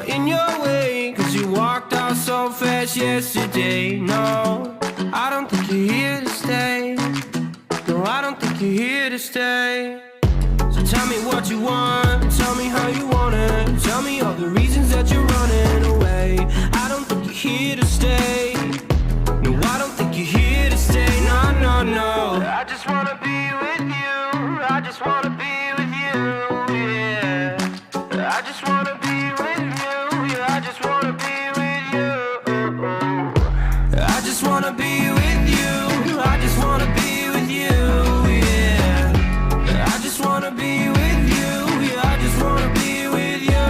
got in your way, 'cause you walked out so fast yesterday. No, I don't think you're here to stay. No, I don't think you're here to stay. So tell me what you want, tell me how you want it. Tell me all the reasons that you're running away. I don't think you're here to stay. No, I don't think you're here to stay. No, no, no. I just wanna be with you. I just wanna be with you, yeah. I just wanna be with you. Yeah, I just wanna be with you. I just wanna be with you. I just wanna be with you, yeah. I just wanna be with you. Yeah, I just wanna be with you.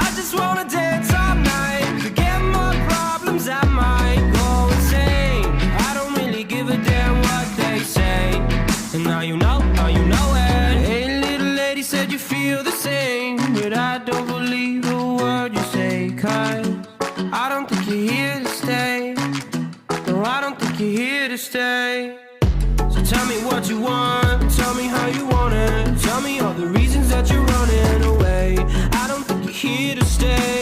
I just wanna dance all night, forget my problems, I might go insane. I don't really give a damn what they say. And now you know it. Hey, little lady, said you feel the same, but I don't believe a word you say, 'cause I don't think you're here to stay. No, I don't think you're here to stay. So tell me what you want, tell me how you want it. Tell me all the reasons that you're running away. I don't think you're here to stay.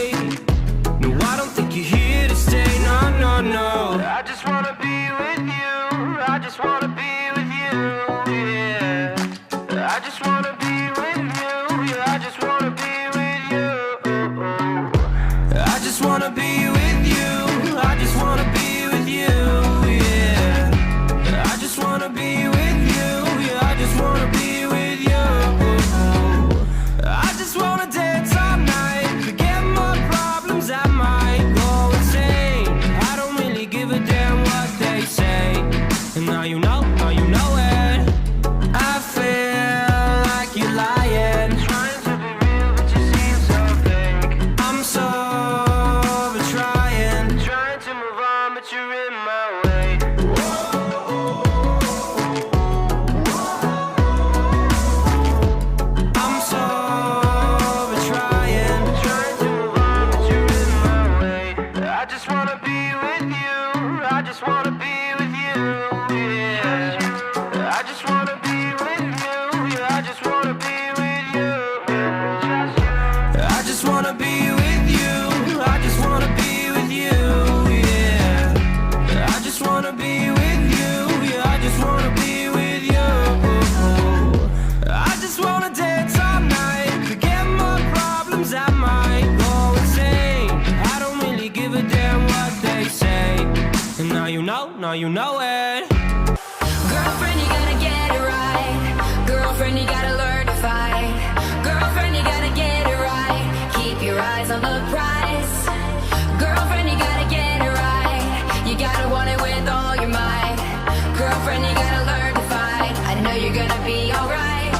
No, I don't think you're here to stay. No, no, no. I just wanna be with you. I just wanna be with you, yeah. I just wanna be with you. Yeah, I just wanna be with you. I just wanna be with you. I just wanna be with you, yeah. I just wanna be with you. Yeah, I just wanna be with you. I just wanna dance all night, forget my problems, I might go insane. I don't really give a damn what they say. And now you know it. I feel like you're lying, trying to be real, but you seem so fake. I'm sober, trying to move on, but you're in my way. I'm sober, trying to move on, but you're in my way. I just wanna be with you. I just wanna be with you, yeah. I just wanna be with you. Yeah, I just wanna be with you. I just wanna be with you. I just wanna be with you, yeah. I just wanna be with you. Yeah, I just wanna be with you. I just wanna dance all night, forget my problems, I might go insane. I don't really give a damn what they say. And now you know it. Girlfriend, you gotta get it right. Girlfriend, you gotta learn to fight. Girlfriend, you gotta get it right. Keep your eyes on the prize. Girlfriend, you gotta get it right. You gotta want it with all your might. Girlfriend, you gotta learn to fight. I know you're gonna be alright.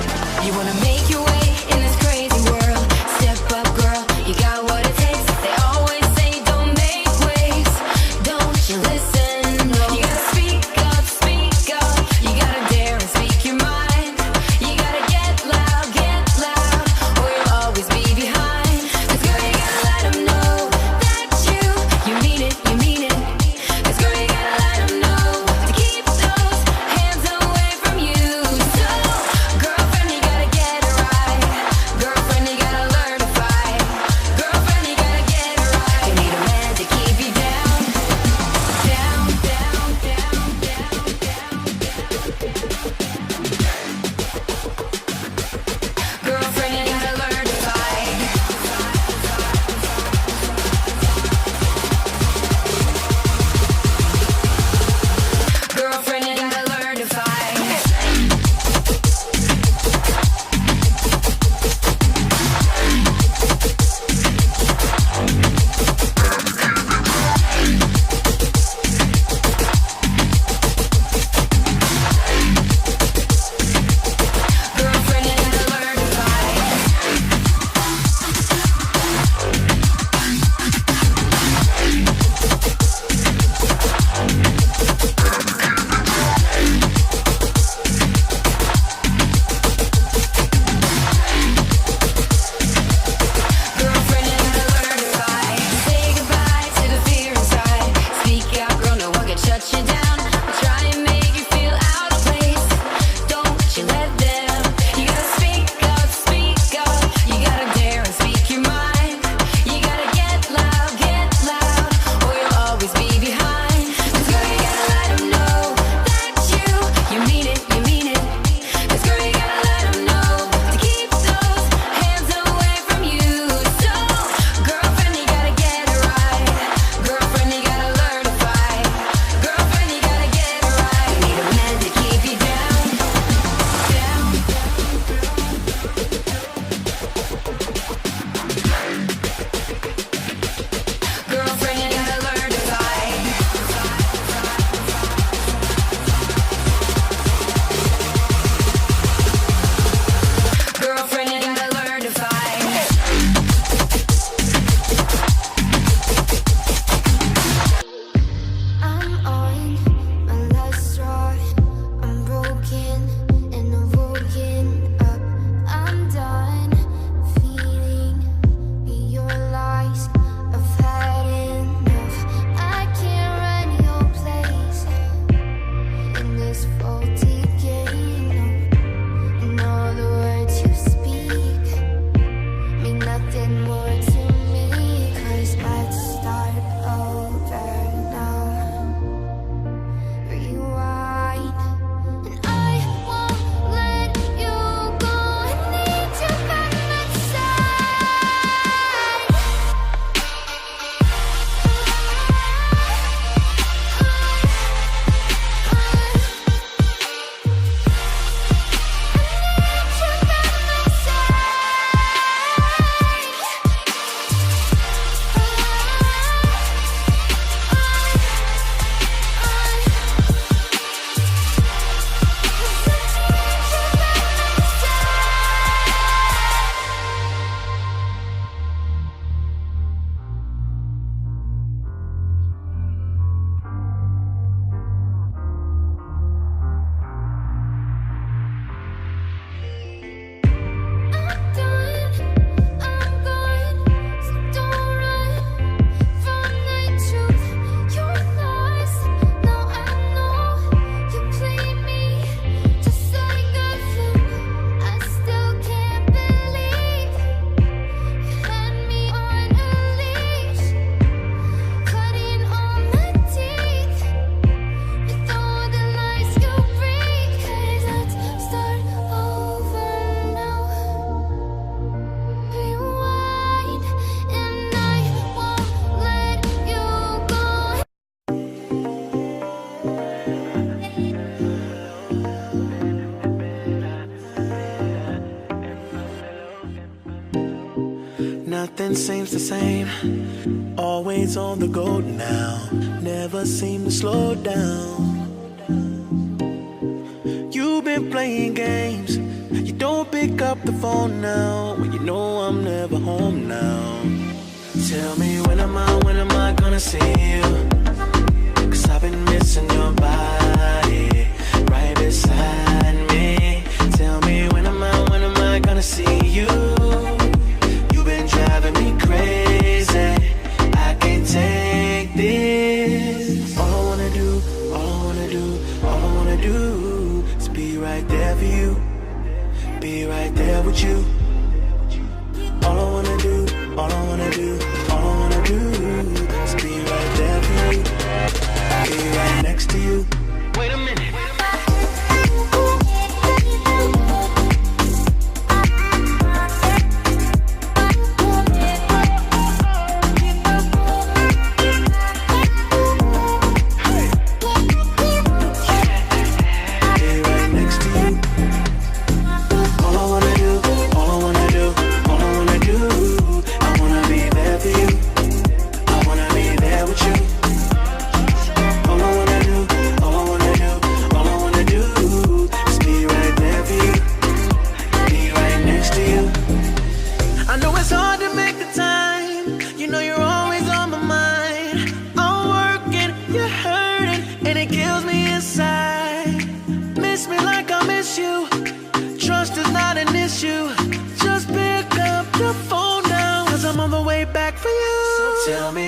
You wanna make your way in this crazy world. Step up, girl, you got what it takes. They always say don't make waves. Don't you listen? No. You gotta speak up, speak up. You gotta dare and speak your mind. You gotta get loud, or you'll always be behind. 'Cause girl, you gotta let them know that you mean it, you mean it. 'Cause girl, you gotta let them know to keep those hands this faulty game. And all the words you speak mean nothing more to me. 'Cause let's start over now. Rewind. And I won't let you go. I need you by my side. Nothing seems the same, always on the go now, never seem to slow down. You've been playing games, you don't pick up the phone now, when you know I'm never home now. Tell me when am I gonna see you? 'Cause I've been missing your body, right beside me. Tell me when am I gonna see you? Driving me crazy, I can't take this. All I wanna do, all I wanna do, all I wanna do is be right there for you, be right there with you. All I wanna do, all I wanna do, all I wanna do is be right there for you, be right next to you. Wait a minute. Tell me